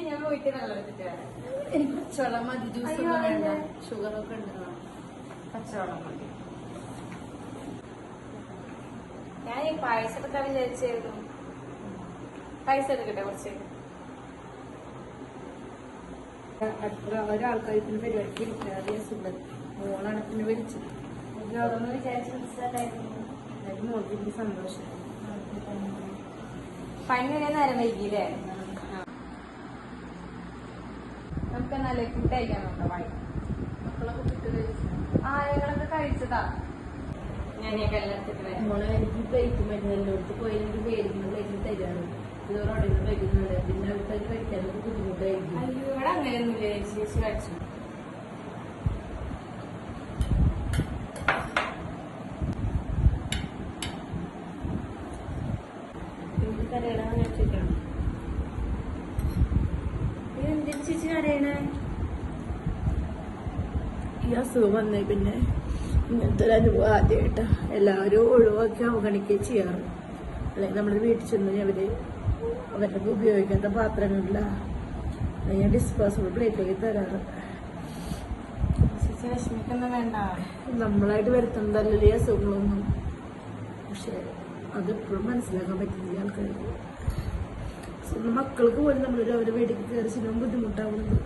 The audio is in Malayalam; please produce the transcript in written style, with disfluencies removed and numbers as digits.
ഞാൻ പോയിട്ട് വെള്ളം എടുത്തിട്ട് എനിക്ക് പച്ചവെള്ളം മതി. ജ്യൂസ് ഒന്നും വേണ്ട. ഷുഗറൊക്കെ ഉണ്ടല്ലോ. പച്ചവെള്ളം മതി. ഞാൻ ഈ പായസം എടുക്കാൻ വിചാരിച്ചായിരുന്നു. പൈസ എടുക്കട്ടെ കുറച്ച്. ഒരാൾക്കാർക്ക് പരിപാടിക്ക് ഇരിക്കാതെ സുഖം മോളാണ് പിന്നെ വിളിച്ചത്. ഇതൊന്നും വിചാരിച്ച് മനസ്സിലായിരുന്നു. മോൾക്ക് എനിക്ക് സന്തോഷം. പണി വരെ നേരം വൈകിയില്ലേ? നമുക്ക് നല്ല ഫുഡ് കഴിക്കാൻ നോക്കാം. വായി മക്കളൊക്കെ ഫുഡ് കഴിച്ചു. ഞങ്ങളൊക്കെ കഴിച്ചതാ. ഞാൻ മോളെ എനിക്ക് പ്ലേറ്റ് മരുന്ന് എല്ലായിടത്ത് പോയി എനിക്ക് പേരിന് പ്ലേറ്റിന് തരാണ്. ഇതോടെ അടങ്ങി കഴിക്കുന്നുണ്ട്. പിന്നെ അവർക്ക് കഴിക്കാനൊക്കെ ബുദ്ധിമുട്ടായിരിക്കും. അയ്യോ ഇവിടെ അങ്ങനെയൊന്നുമില്ലേ ചേച്ചി കഴിച്ചു. കരയണമെന്ന് ഞാൻ ചോദിക്കണം. എന്തിനു ചേച്ചി കരയണേ? ഈ അസുഖം വന്നേ പിന്നെ ഇങ്ങനത്തെ ഒരു അനുഭവം ആദ്യമായിട്ടാ. എല്ലാവരും ഒഴിവാക്കി അവഗണിക്കുകയും ചെയ്യാറ്. അല്ലെങ്കിൽ നമ്മുടെ വീട്ടിൽ ചെന്ന് അവരുടെ ഉപയോഗിക്കാത്ത പാത്രങ്ങളില ഞാൻ ഡിസ്പോസിബിൾ പ്ലേറ്റിലേക്ക് തരാറ്. ചേച്ചി വിഷമിക്കൊന്നും വേണ്ട. നമ്മളായിട്ട് വരുത്തുന്നതല്ലേ അസുഖങ്ങളൊന്നും. പക്ഷെ അതെപ്പോഴും മനസ്സിലാക്കാൻ പറ്റുന്നില്ല ആൾക്കാർക്ക്. സ്വന്തം മക്കൾക്ക് പോലും നമ്മളൊരു അവരുടെ വീട്ടിൽ കയറി ചെല്ലുമ്പോൾ ബുദ്ധിമുട്ടാവുന്നത്.